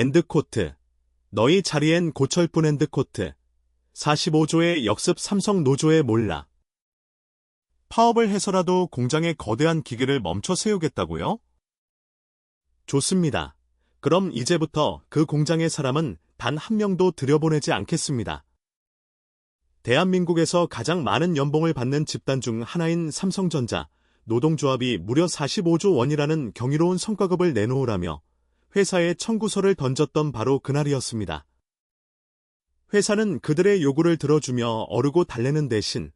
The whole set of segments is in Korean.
엔드코트. 너희 자리엔 고철뿐 엔드코트. 45조의 역습 삼성 노조에 몰라. 파업을 해서라도 공장의 거대한 기계를 멈춰 세우겠다고요? 좋습니다. 그럼 이제부터 그 공장의 사람은 단 한 명도 들여보내지 않겠습니다. 대한민국에서 가장 많은 연봉을 받는 집단 중 하나인 삼성전자, 노동조합이 무려 45조 원이라는 경이로운 성과급을 내놓으라며 회사에 청구서를 던졌던 바로 그날이었습니다. 회사는 그들의 요구를 들어주며 어르고 달래는 대신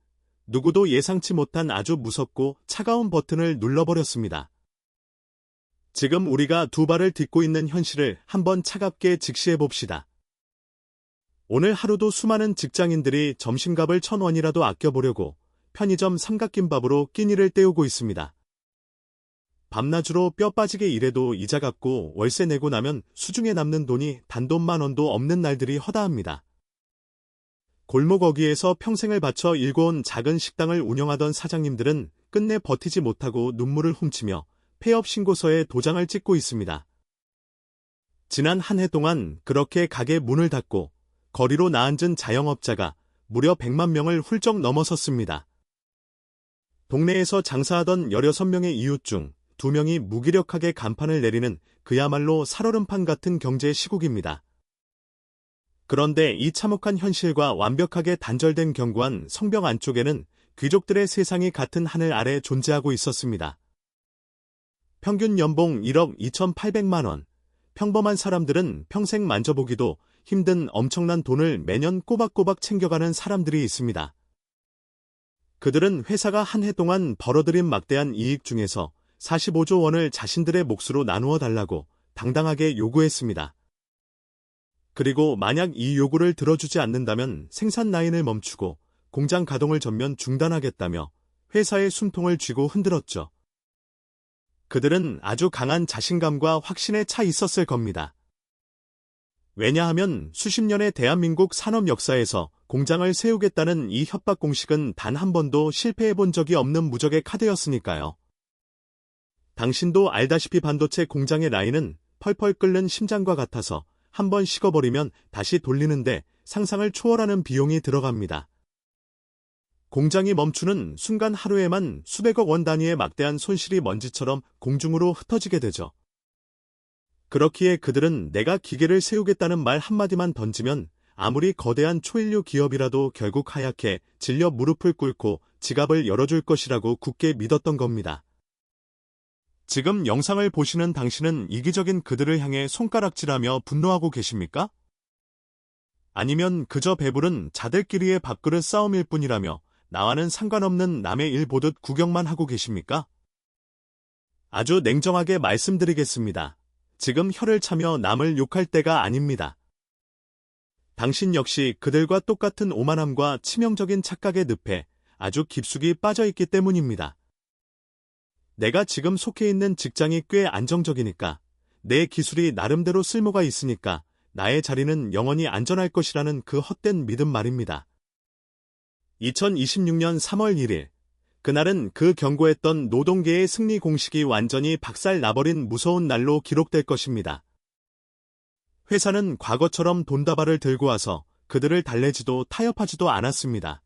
누구도 예상치 못한 아주 무섭고 차가운 버튼을 눌러버렸습니다. 지금 우리가 두 발을 딛고 있는 현실을 한번 차갑게 직시해봅시다. 오늘 하루도 수많은 직장인들이 점심값을 1,000원이라도 아껴보려고 편의점 삼각김밥으로 끼니를 때우고 있습니다. 밤낮으로 뼈 빠지게 일해도 이자 갚고 월세 내고 나면 수중에 남는 돈이 단돈 10,000원도 없는 날들이 허다합니다. 골목 어귀에서 평생을 바쳐 일궈온 작은 식당을 운영하던 사장님들은 끝내 버티지 못하고 눈물을 훔치며 폐업 신고서에 도장을 찍고 있습니다. 지난 한 해 동안 그렇게 가게 문을 닫고 거리로 나앉은 자영업자가 무려 100만 명을 훌쩍 넘어섰습니다. 동네에서 장사하던 16명의 이웃 중 2명이 무기력하게 간판을 내리는 그야말로 살얼음판 같은 경제 시국입니다. 그런데 이 참혹한 현실과 완벽하게 단절된 견고한 성벽 안쪽에는 귀족들의 세상이 같은 하늘 아래 존재하고 있었습니다. 평균 연봉 1억 2,800만 원. 평범한 사람들은 평생 만져보기도 힘든 엄청난 돈을 매년 꼬박꼬박 챙겨가는 사람들이 있습니다. 그들은 회사가 한 해 동안 벌어들인 막대한 이익 중에서 45조 원을 자신들의 몫으로 나누어 달라고 당당하게 요구했습니다. 그리고 만약 이 요구를 들어주지 않는다면 생산 라인을 멈추고 공장 가동을 전면 중단하겠다며 회사의 숨통을 쥐고 흔들었죠. 그들은 아주 강한 자신감과 확신에 차 있었을 겁니다. 왜냐하면 수십 년의 대한민국 산업 역사에서 공장을 세우겠다는 이 협박 공식은 단 한 번도 실패해본 적이 없는 무적의 카드였으니까요. 당신도 알다시피 반도체 공장의 라인은 펄펄 끓는 심장과 같아서 한번 식어버리면 다시 돌리는데 상상을 초월하는 비용이 들어갑니다. 공장이 멈추는 순간 하루에만 수백억 원 단위의 막대한 손실이 먼지처럼 공중으로 흩어지게 되죠. 그렇기에 그들은 내가 기계를 세우겠다는 말 한마디만 던지면 아무리 거대한 초인류 기업이라도 결국 하얗게 질려 무릎을 꿇고 지갑을 열어줄 것이라고 굳게 믿었던 겁니다. 지금 영상을 보시는 당신은 이기적인 그들을 향해 손가락질하며 분노하고 계십니까? 아니면 그저 배부른 자들끼리의 밥그릇 싸움일 뿐이라며 나와는 상관없는 남의 일 보듯 구경만 하고 계십니까? 아주 냉정하게 말씀드리겠습니다. 지금 혀를 차며 남을 욕할 때가 아닙니다. 당신 역시 그들과 똑같은 오만함과 치명적인 착각의 늪에 아주 깊숙이 빠져있기 때문입니다. 내가 지금 속해 있는 직장이 꽤 안정적이니까, 내 기술이 나름대로 쓸모가 있으니까 나의 자리는 영원히 안전할 것이라는 그 헛된 믿음 말입니다. 2026년 3월 1일, 그날은 그 경고했던 노동계의 승리 공식이 완전히 박살 나버린 무서운 날로 기록될 것입니다. 회사는 과거처럼 돈다발을 들고 와서 그들을 달래지도 타협하지도 않았습니다.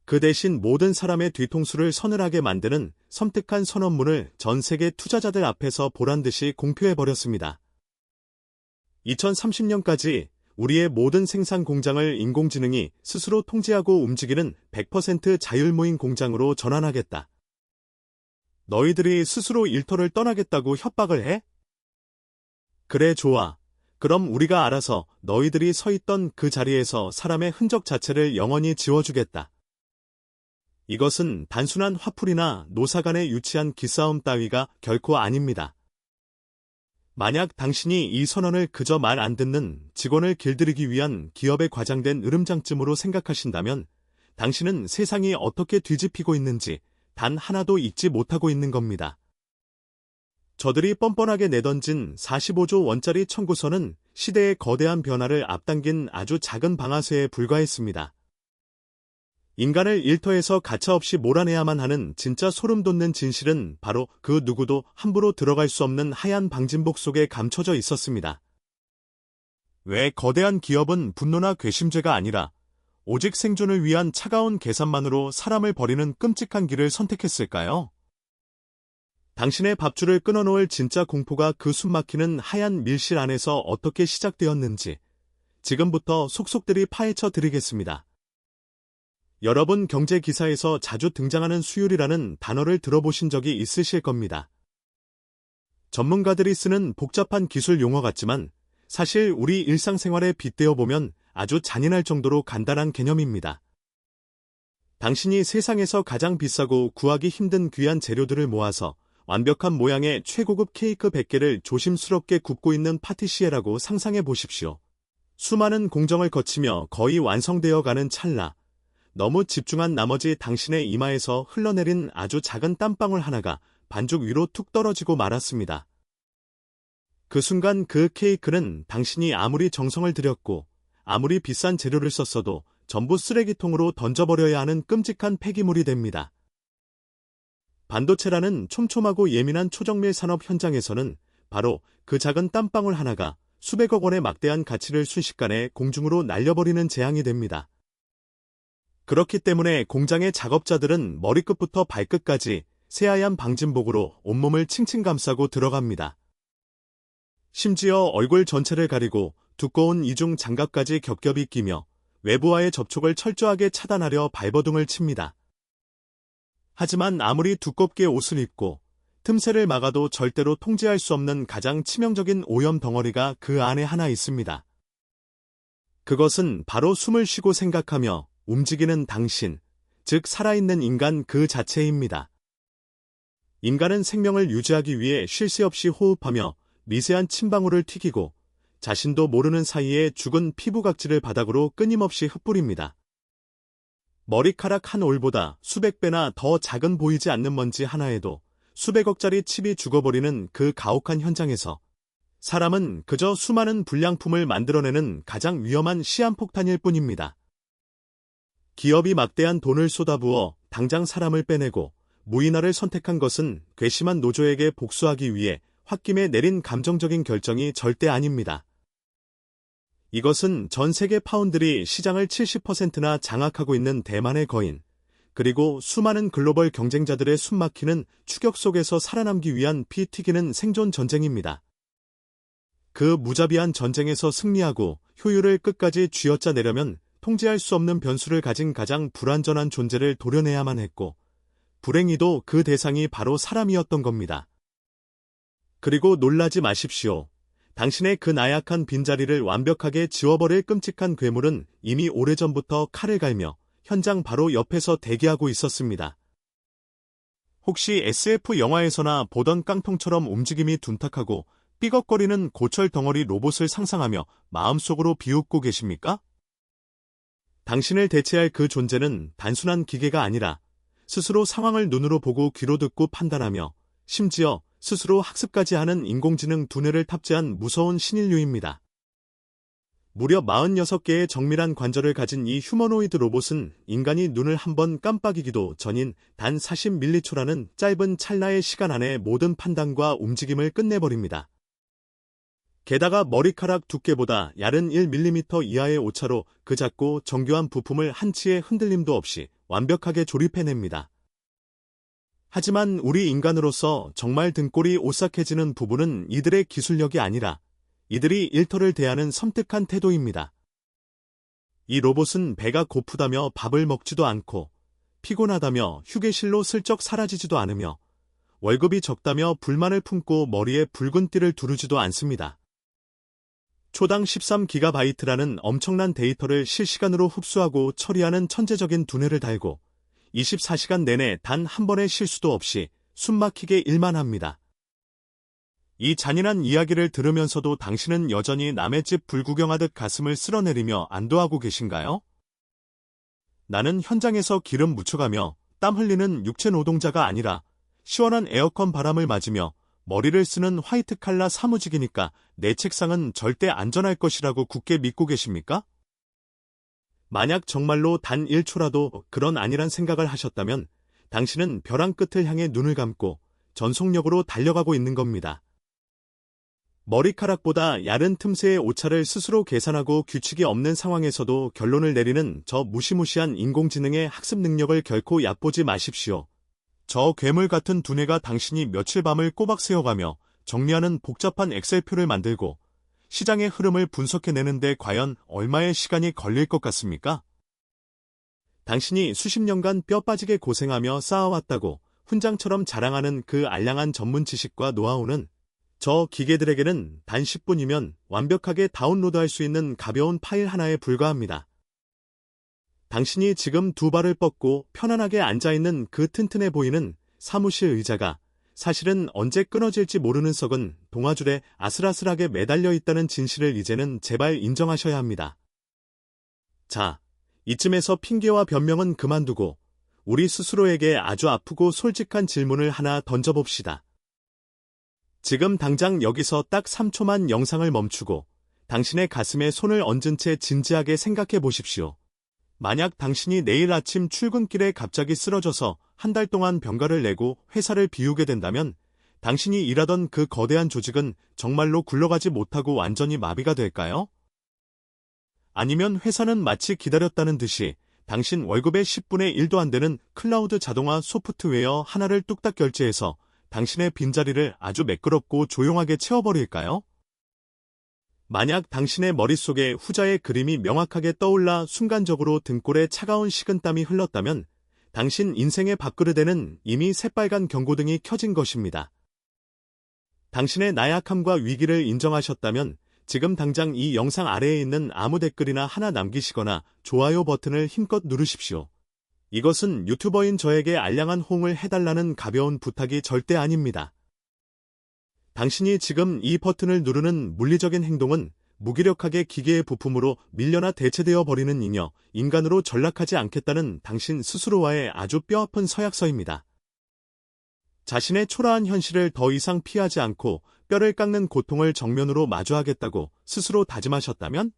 그 대신 모든 사람의 뒤통수를 서늘하게 만드는 섬뜩한 선언문을 전 세계 투자자들 앞에서 보란듯이 공표해버렸습니다. 2030년까지 우리의 모든 생산 공장을 인공지능이 스스로 통제하고 움직이는 100% 자율무인 공장으로 전환하겠다. 너희들이 스스로 일터를 떠나겠다고 협박을 해? 그래, 좋아. 그럼 우리가 알아서 너희들이 서 있던 그 자리에서 사람의 흔적 자체를 영원히 지워주겠다. 이것은 단순한 화풀이나 노사 간의 유치한 기싸움 따위가 결코 아닙니다. 만약 당신이 이 선언을 그저 말 안 듣는 직원을 길들이기 위한 기업의 과장된 으름장쯤으로 생각하신다면 당신은 세상이 어떻게 뒤집히고 있는지 단 하나도 잊지 못하고 있는 겁니다. 저들이 뻔뻔하게 내던진 45조 원짜리 청구서는 시대의 거대한 변화를 앞당긴 아주 작은 방아쇠에 불과했습니다. 인간을 일터에서 가차없이 몰아내야만 하는 진짜 소름 돋는 진실은 바로 그 누구도 함부로 들어갈 수 없는 하얀 방진복 속에 감춰져 있었습니다. 왜 거대한 기업은 분노나 괘씸죄가 아니라 오직 생존을 위한 차가운 계산만으로 사람을 버리는 끔찍한 길을 선택했을까요? 당신의 밥줄을 끊어놓을 진짜 공포가 그 숨막히는 하얀 밀실 안에서 어떻게 시작되었는지 지금부터 속속들이 파헤쳐 드리겠습니다. 여러분 경제 기사에서 자주 등장하는 수율이라는 단어를 들어보신 적이 있으실 겁니다. 전문가들이 쓰는 복잡한 기술 용어 같지만 사실 우리 일상생활에 빗대어 보면 아주 잔인할 정도로 간단한 개념입니다. 당신이 세상에서 가장 비싸고 구하기 힘든 귀한 재료들을 모아서 완벽한 모양의 최고급 케이크 100개를 조심스럽게 굽고 있는 파티시에라고 상상해 보십시오. 수많은 공정을 거치며 거의 완성되어 가는 찰나, 너무 집중한 나머지 당신의 이마에서 흘러내린 아주 작은 땀방울 하나가 반죽 위로 툭 떨어지고 말았습니다. 그 순간 그 케이크는 당신이 아무리 정성을 들였고 아무리 비싼 재료를 썼어도 전부 쓰레기통으로 던져버려야 하는 끔찍한 폐기물이 됩니다. 반도체라는 촘촘하고 예민한 초정밀 산업 현장에서는 바로 그 작은 땀방울 하나가 수백억 원의 막대한 가치를 순식간에 공중으로 날려버리는 재앙이 됩니다. 그렇기 때문에 공장의 작업자들은 머리끝부터 발끝까지 새하얀 방진복으로 온몸을 칭칭 감싸고 들어갑니다. 심지어 얼굴 전체를 가리고 두꺼운 이중 장갑까지 겹겹이 끼며 외부와의 접촉을 철저하게 차단하려 발버둥을 칩니다. 하지만 아무리 두껍게 옷을 입고 틈새를 막아도 절대로 통제할 수 없는 가장 치명적인 오염 덩어리가 그 안에 하나 있습니다. 그것은 바로 숨을 쉬고 생각하며 움직이는 당신, 즉 살아있는 인간 그 자체입니다. 인간은 생명을 유지하기 위해 쉴 새 없이 호흡하며 미세한 침방울을 튀기고 자신도 모르는 사이에 죽은 피부각질을 바닥으로 끊임없이 흩뿌립니다. 머리카락 한 올보다 수백 배나 더 작은 보이지 않는 먼지 하나에도 수백억짜리 칩이 죽어버리는 그 가혹한 현장에서 사람은 그저 수많은 불량품을 만들어내는 가장 위험한 시한폭탄일 뿐입니다. 기업이 막대한 돈을 쏟아부어 당장 사람을 빼내고 무인화를 선택한 것은 괘씸한 노조에게 복수하기 위해 홧김에 내린 감정적인 결정이 절대 아닙니다. 이것은 전 세계 파운드리 시장을 70%나 장악하고 있는 대만의 거인, 그리고 수많은 글로벌 경쟁자들의 숨막히는 추격 속에서 살아남기 위한 피 튀기는 생존 전쟁입니다. 그 무자비한 전쟁에서 승리하고 효율을 끝까지 쥐어짜내려면 통제할 수 없는 변수를 가진 가장 불완전한 존재를 도려내야만 했고, 불행히도 그 대상이 바로 사람이었던 겁니다. 그리고 놀라지 마십시오. 당신의 그 나약한 빈자리를 완벽하게 지워버릴 끔찍한 괴물은 이미 오래전부터 칼을 갈며 현장 바로 옆에서 대기하고 있었습니다. 혹시 SF 영화에서나 보던 깡통처럼 움직임이 둔탁하고 삐걱거리는 고철 덩어리 로봇을 상상하며 마음속으로 비웃고 계십니까? 당신을 대체할 그 존재는 단순한 기계가 아니라 스스로 상황을 눈으로 보고 귀로 듣고 판단하며 심지어 스스로 학습까지 하는 인공지능 두뇌를 탑재한 무서운 신인류입니다. 무려 46개의 정밀한 관절을 가진 이 휴머노이드 로봇은 인간이 눈을 한번 깜빡이기도 전인 단 40m초라는 짧은 찰나의 시간 안에 모든 판단과 움직임을 끝내버립니다. 게다가 머리카락 두께보다 얇은 1mm 이하의 오차로 그 작고 정교한 부품을 한치의 흔들림도 없이 완벽하게 조립해냅니다. 하지만 우리 인간으로서 정말 등골이 오싹해지는 부분은 이들의 기술력이 아니라 이들이 일터를 대하는 섬뜩한 태도입니다. 이 로봇은 배가 고프다며 밥을 먹지도 않고 피곤하다며 휴게실로 슬쩍 사라지지도 않으며 월급이 적다며 불만을 품고 머리에 붉은 띠를 두르지도 않습니다. 초당 13GB라는 엄청난 데이터를 실시간으로 흡수하고 처리하는 천재적인 두뇌를 달고 24시간 내내 단 한 번의 실수도 없이 숨막히게 일만 합니다. 이 잔인한 이야기를 들으면서도 당신은 여전히 남의 집 불구경하듯 가슴을 쓸어내리며 안도하고 계신가요? 나는 현장에서 기름 묻혀가며 땀 흘리는 육체 노동자가 아니라 시원한 에어컨 바람을 맞으며 머리를 쓰는 화이트 칼라 사무직이니까 내 책상은 절대 안전할 것이라고 굳게 믿고 계십니까? 만약 정말로 단 1초라도 그런 아니란 생각을 하셨다면 당신은 벼랑 끝을 향해 눈을 감고 전속력으로 달려가고 있는 겁니다. 머리카락보다 얇은 틈새의 오차를 스스로 계산하고 규칙이 없는 상황에서도 결론을 내리는 저 무시무시한 인공지능의 학습 능력을 결코 얕보지 마십시오. 저 괴물 같은 두뇌가 당신이 며칠 밤을 꼬박 새어가며 정리하는 복잡한 엑셀표를 만들고 시장의 흐름을 분석해내는데 과연 얼마의 시간이 걸릴 것 같습니까? 당신이 수십 년간 뼈 빠지게 고생하며 쌓아왔다고 훈장처럼 자랑하는 그 알량한 전문 지식과 노하우는 저 기계들에게는 단 10분이면 완벽하게 다운로드할 수 있는 가벼운 파일 하나에 불과합니다. 당신이 지금 두 발을 뻗고 편안하게 앉아있는 그 튼튼해 보이는 사무실 의자가 사실은 언제 끊어질지 모르는 썩은 동아줄에 아슬아슬하게 매달려 있다는 진실을 이제는 제발 인정하셔야 합니다. 자, 이쯤에서 핑계와 변명은 그만두고 우리 스스로에게 아주 아프고 솔직한 질문을 하나 던져봅시다. 지금 당장 여기서 딱 3초만 영상을 멈추고 당신의 가슴에 손을 얹은 채 진지하게 생각해 보십시오. 만약 당신이 내일 아침 출근길에 갑자기 쓰러져서 한 달 동안 병가를 내고 회사를 비우게 된다면 당신이 일하던 그 거대한 조직은 정말로 굴러가지 못하고 완전히 마비가 될까요? 아니면 회사는 마치 기다렸다는 듯이 당신 월급의 10분의 1도 안 되는 클라우드 자동화 소프트웨어 하나를 뚝딱 결제해서 당신의 빈자리를 아주 매끄럽고 조용하게 채워버릴까요? 만약 당신의 머릿속에 후자의 그림이 명확하게 떠올라 순간적으로 등골에 차가운 식은땀이 흘렀다면 당신 인생의 밥그릇에는 이미 새빨간 경고등이 켜진 것입니다. 당신의 나약함과 위기를 인정하셨다면 지금 당장 이 영상 아래에 있는 아무 댓글이나 하나 남기시거나 좋아요 버튼을 힘껏 누르십시오. 이것은 유튜버인 저에게 알량한 호응을 해달라는 가벼운 부탁이 절대 아닙니다. 당신이 지금 이 버튼을 누르는 물리적인 행동은 무기력하게 기계의 부품으로 밀려나 대체되어 버리는 잉여, 인간으로 전락하지 않겠다는 당신 스스로와의 아주 뼈아픈 서약서입니다. 자신의 초라한 현실을 더 이상 피하지 않고 뼈를 깎는 고통을 정면으로 마주하겠다고 스스로 다짐하셨다면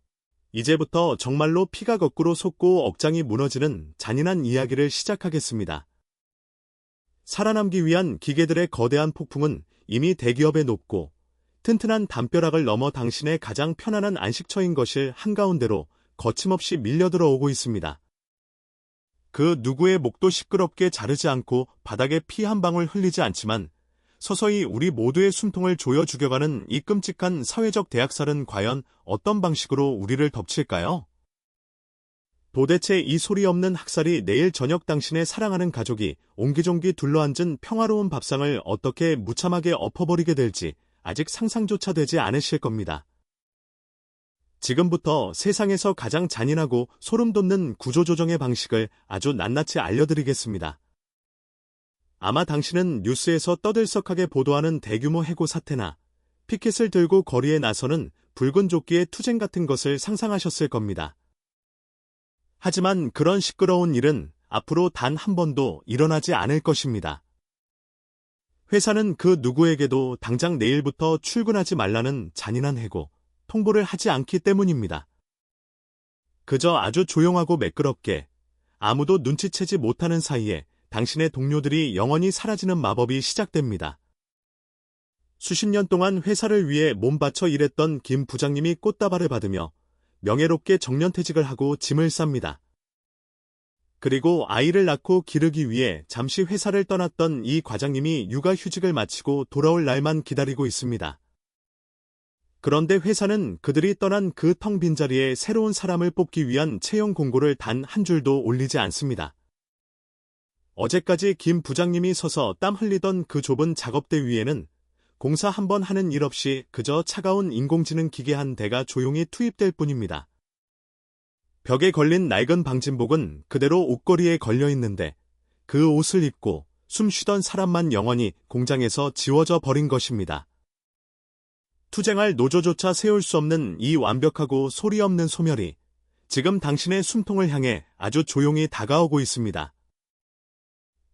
이제부터 정말로 피가 거꾸로 솟고 억장이 무너지는 잔인한 이야기를 시작하겠습니다. 살아남기 위한 기계들의 거대한 폭풍은 이미 대기업의 높고 튼튼한 담벼락을 넘어 당신의 가장 편안한 안식처인 것을 한가운데로 거침없이 밀려들어 오고 있습니다. 그 누구의 목도 시끄럽게 자르지 않고 바닥에 피 한 방울 흘리지 않지만 서서히 우리 모두의 숨통을 조여 죽여가는 이 끔찍한 사회적 대학살은 과연 어떤 방식으로 우리를 덮칠까요? 도대체 이 소리 없는 학살이 내일 저녁 당신의 사랑하는 가족이 옹기종기 둘러앉은 평화로운 밥상을 어떻게 무참하게 엎어버리게 될지 아직 상상조차 되지 않으실 겁니다. 지금부터 세상에서 가장 잔인하고 소름 돋는 구조조정의 방식을 아주 낱낱이 알려드리겠습니다. 아마 당신은 뉴스에서 떠들썩하게 보도하는 대규모 해고 사태나 피켓을 들고 거리에 나서는 붉은 조끼의 투쟁 같은 것을 상상하셨을 겁니다. 하지만 그런 시끄러운 일은 앞으로 단 한 번도 일어나지 않을 것입니다. 회사는 그 누구에게도 당장 내일부터 출근하지 말라는 잔인한 해고, 통보를 하지 않기 때문입니다. 그저 아주 조용하고 매끄럽게 아무도 눈치채지 못하는 사이에 당신의 동료들이 영원히 사라지는 마법이 시작됩니다. 수십 년 동안 회사를 위해 몸바쳐 일했던 김 부장님이 꽃다발을 받으며 명예롭게 정년퇴직을 하고 짐을 쌉니다. 그리고 아이를 낳고 기르기 위해 잠시 회사를 떠났던 이 과장님이 육아휴직을 마치고 돌아올 날만 기다리고 있습니다. 그런데 회사는 그들이 떠난 그 텅 빈 자리에 새로운 사람을 뽑기 위한 채용 공고를 단 한 줄도 올리지 않습니다. 어제까지 김 부장님이 서서 땀 흘리던 그 좁은 작업대 위에는 공사 한 번 하는 일 없이 그저 차가운 인공지능 기계 한 대가 조용히 투입될 뿐입니다. 벽에 걸린 낡은 방진복은 그대로 옷걸이에 걸려 있는데 그 옷을 입고 숨 쉬던 사람만 영원히 공장에서 지워져 버린 것입니다. 투쟁할 노조조차 세울 수 없는 이 완벽하고 소리 없는 소멸이 지금 당신의 숨통을 향해 아주 조용히 다가오고 있습니다.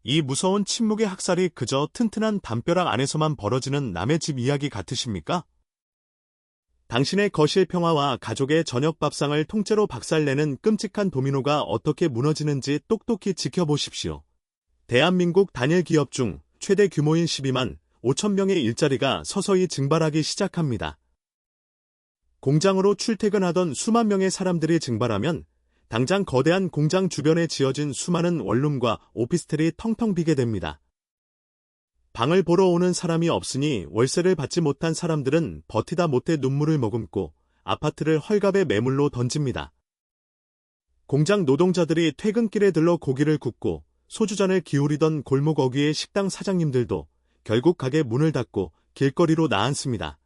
이 무서운 침묵의 학살이 그저 튼튼한 담벼락 안에서만 벌어지는 남의 집 이야기 같으십니까? 당신의 거실 평화와 가족의 저녁 밥상을 통째로 박살내는 끔찍한 도미노가 어떻게 무너지는지 똑똑히 지켜보십시오. 대한민국 단일 기업 중 최대 규모인 12만 5천 명의 일자리가 서서히 증발하기 시작합니다. 공장으로 출퇴근하던 수만 명의 사람들이 증발하면 당장 거대한 공장 주변에 지어진 수많은 원룸과 오피스텔이 텅텅 비게 됩니다. 방을 보러 오는 사람이 없으니 월세를 받지 못한 사람들은 버티다 못해 눈물을 머금고 아파트를 헐값에 매물로 던집니다. 공장 노동자들이 퇴근길에 들러 고기를 굽고 소주잔을 기울이던 골목 어귀의 식당 사장님들도 결국 가게 문을 닫고 길거리로 나앉습니다.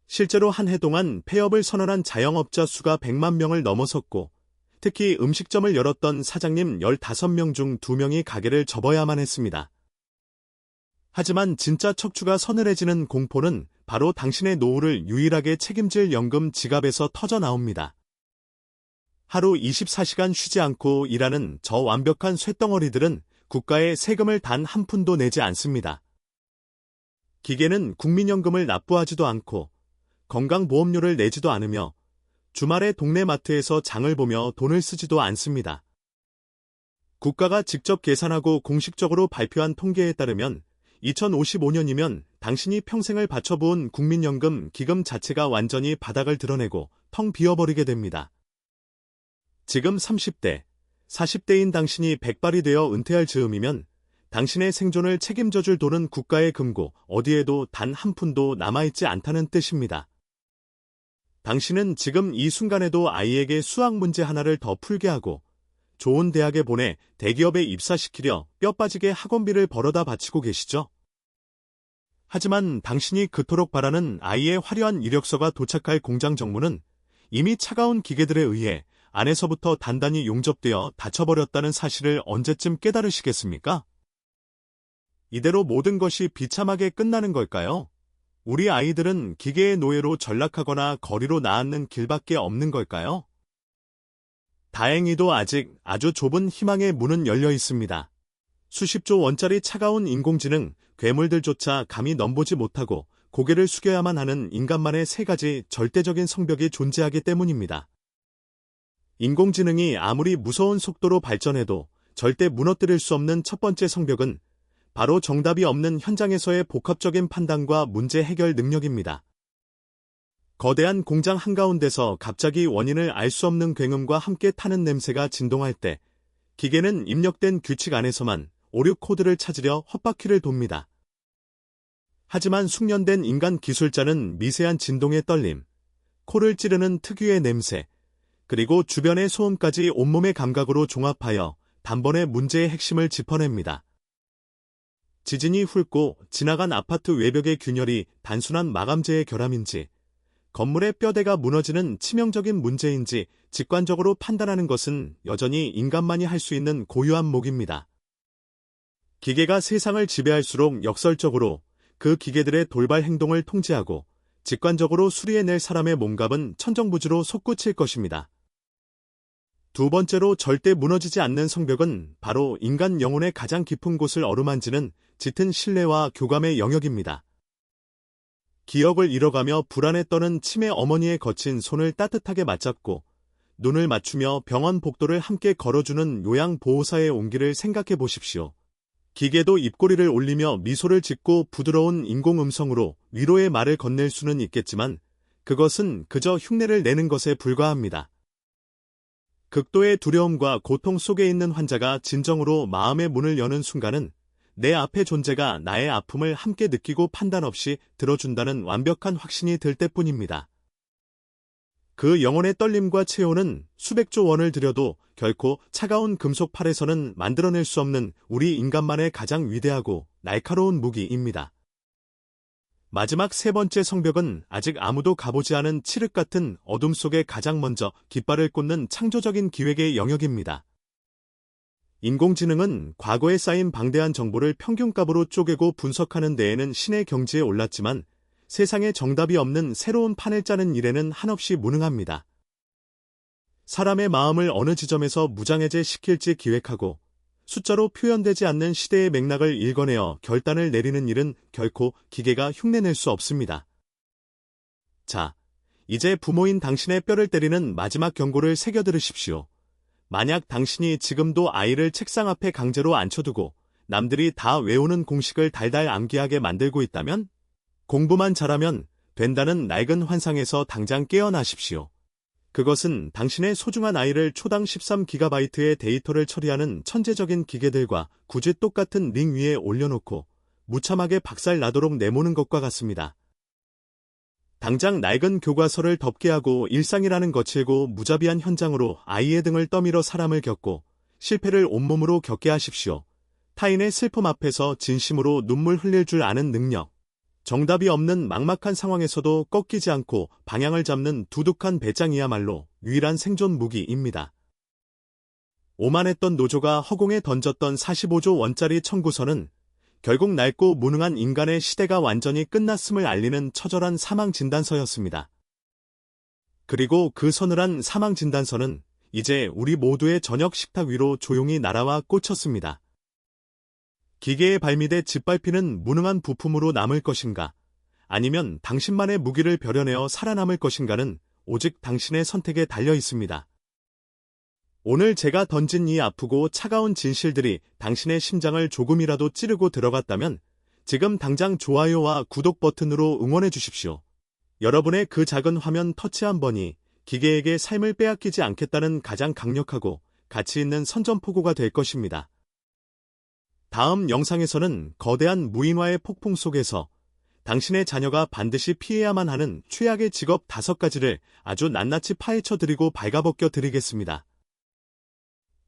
실제로 한 해 동안 폐업을 선언한 자영업자 수가 100만 명을 넘어섰고 특히 음식점을 열었던 사장님 15명 중 2명이 가게를 접어야만 했습니다. 하지만 진짜 척추가 서늘해지는 공포는 바로 당신의 노후를 유일하게 책임질 연금 지갑에서 터져 나옵니다. 하루 24시간 쉬지 않고 일하는 저 완벽한 쇳덩어리들은 국가에 세금을 단 한 푼도 내지 않습니다. 기계는 국민연금을 납부하지도 않고 건강보험료를 내지도 않으며 주말에 동네 마트에서 장을 보며 돈을 쓰지도 않습니다. 국가가 직접 계산하고 공식적으로 발표한 통계에 따르면 2055년이면 당신이 평생을 바쳐부은 국민연금 기금 자체가 완전히 바닥을 드러내고 텅 비어버리게 됩니다. 지금 30대, 40대인 당신이 백발이 되어 은퇴할 즈음이면 당신의 생존을 책임져줄 돈은 국가의 금고 어디에도 단 한 푼도 남아있지 않다는 뜻입니다. 당신은 지금 이 순간에도 아이에게 수학 문제 하나를 더 풀게 하고 좋은 대학에 보내 대기업에 입사시키려 뼈 빠지게 학원비를 벌어다 바치고 계시죠? 하지만 당신이 그토록 바라는 아이의 화려한 이력서가 도착할 공장 정문은 이미 차가운 기계들에 의해 안에서부터 단단히 용접되어 닫혀버렸다는 사실을 언제쯤 깨달으시겠습니까? 이대로 모든 것이 비참하게 끝나는 걸까요? 우리 아이들은 기계의 노예로 전락하거나 거리로 나앉는 길밖에 없는 걸까요? 다행히도 아직 아주 좁은 희망의 문은 열려 있습니다. 수십조 원짜리 차가운 인공지능, 괴물들조차 감히 넘보지 못하고 고개를 숙여야만 하는 인간만의 세 가지 절대적인 성벽이 존재하기 때문입니다. 인공지능이 아무리 무서운 속도로 발전해도 절대 무너뜨릴 수 없는 첫 번째 성벽은 바로 정답이 없는 현장에서의 복합적인 판단과 문제 해결 능력입니다. 거대한 공장 한가운데서 갑자기 원인을 알 수 없는 굉음과 함께 타는 냄새가 진동할 때 기계는 입력된 규칙 안에서만 오류 코드를 찾으려 헛바퀴를 돕니다. 하지만 숙련된 인간 기술자는 미세한 진동의 떨림, 코를 찌르는 특유의 냄새, 그리고 주변의 소음까지 온몸의 감각으로 종합하여 단번에 문제의 핵심을 짚어냅니다. 지진이 훑고 지나간 아파트 외벽의 균열이 단순한 마감재의 결함인지, 건물의 뼈대가 무너지는 치명적인 문제인지 직관적으로 판단하는 것은 여전히 인간만이 할 수 있는 고유한 목입니다. 기계가 세상을 지배할수록 역설적으로 그 기계들의 돌발 행동을 통제하고 직관적으로 수리해낼 사람의 몸값은 천정부지로 솟구칠 것입니다. 두 번째로 절대 무너지지 않는 성벽은 바로 인간 영혼의 가장 깊은 곳을 어루만지는 짙은 신뢰와 교감의 영역입니다. 기억을 잃어가며 불안에 떠는 치매 어머니의 거친 손을 따뜻하게 맞잡고 눈을 맞추며 병원 복도를 함께 걸어주는 요양보호사의 온기를 생각해 보십시오. 기계도 입꼬리를 올리며 미소를 짓고 부드러운 인공음성으로 위로의 말을 건넬 수는 있겠지만 그것은 그저 흉내를 내는 것에 불과합니다. 극도의 두려움과 고통 속에 있는 환자가 진정으로 마음의 문을 여는 순간은 내 앞의 존재가 나의 아픔을 함께 느끼고 판단 없이 들어준다는 완벽한 확신이 들 때뿐입니다. 그 영혼의 떨림과 체온은 수백조 원을 들여도 결코 차가운 금속 팔에서는 만들어낼 수 없는 우리 인간만의 가장 위대하고 날카로운 무기입니다. 마지막 세 번째 성벽은 아직 아무도 가보지 않은 칠흑 같은 어둠 속에 가장 먼저 깃발을 꽂는 창조적인 기획의 영역입니다. 인공지능은 과거에 쌓인 방대한 정보를 평균값으로 쪼개고 분석하는 데에는 신의 경지에 올랐지만 세상에 정답이 없는 새로운 판을 짜는 일에는 한없이 무능합니다. 사람의 마음을 어느 지점에서 무장해제시킬지 기획하고 숫자로 표현되지 않는 시대의 맥락을 읽어내어 결단을 내리는 일은 결코 기계가 흉내낼 수 없습니다. 자, 이제 부모인 당신의 뼈를 때리는 마지막 경고를 새겨 들으십시오. 만약 당신이 지금도 아이를 책상 앞에 강제로 앉혀두고 남들이 다 외우는 공식을 달달 암기하게 만들고 있다면, 공부만 잘하면 된다는 낡은 환상에서 당장 깨어나십시오. 그것은 당신의 소중한 아이를 초당 13GB의 데이터를 처리하는 천재적인 기계들과 굳이 똑같은 링 위에 올려놓고 무참하게 박살나도록 내모는 것과 같습니다. 당장 낡은 교과서를 덮게 하고 일상이라는 거칠고 무자비한 현장으로 아이의 등을 떠밀어 사람을 겪고 실패를 온몸으로 겪게 하십시오. 타인의 슬픔 앞에서 진심으로 눈물 흘릴 줄 아는 능력. 정답이 없는 막막한 상황에서도 꺾이지 않고 방향을 잡는 두둑한 배짱이야말로 유일한 생존 무기입니다. 오만했던 노조가 허공에 던졌던 45조 원짜리 청구서는 결국 낡고 무능한 인간의 시대가 완전히 끝났음을 알리는 처절한 사망진단서였습니다. 그리고 그 서늘한 사망진단서는 이제 우리 모두의 저녁 식탁 위로 조용히 날아와 꽂혔습니다. 기계에 발밑에 짓밟히는 무능한 부품으로 남을 것인가, 아니면 당신만의 무기를 벼려내어 살아남을 것인가는 오직 당신의 선택에 달려 있습니다. 오늘 제가 던진 이 아프고 차가운 진실들이 당신의 심장을 조금이라도 찌르고 들어갔다면 지금 당장 좋아요와 구독 버튼으로 응원해 주십시오. 여러분의 그 작은 화면 터치 한 번이 기계에게 삶을 빼앗기지 않겠다는 가장 강력하고 가치 있는 선전포고가 될 것입니다. 다음 영상에서는 거대한 무인화의 폭풍 속에서 당신의 자녀가 반드시 피해야만 하는 최악의 직업 5가지를 아주 낱낱이 파헤쳐드리고 발가벗겨 드리겠습니다.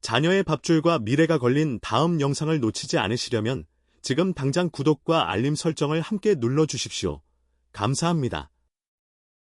자녀의 밥줄과 미래가 걸린 다음 영상을 놓치지 않으시려면 지금 당장 구독과 알림 설정을 함께 눌러주십시오. 감사합니다.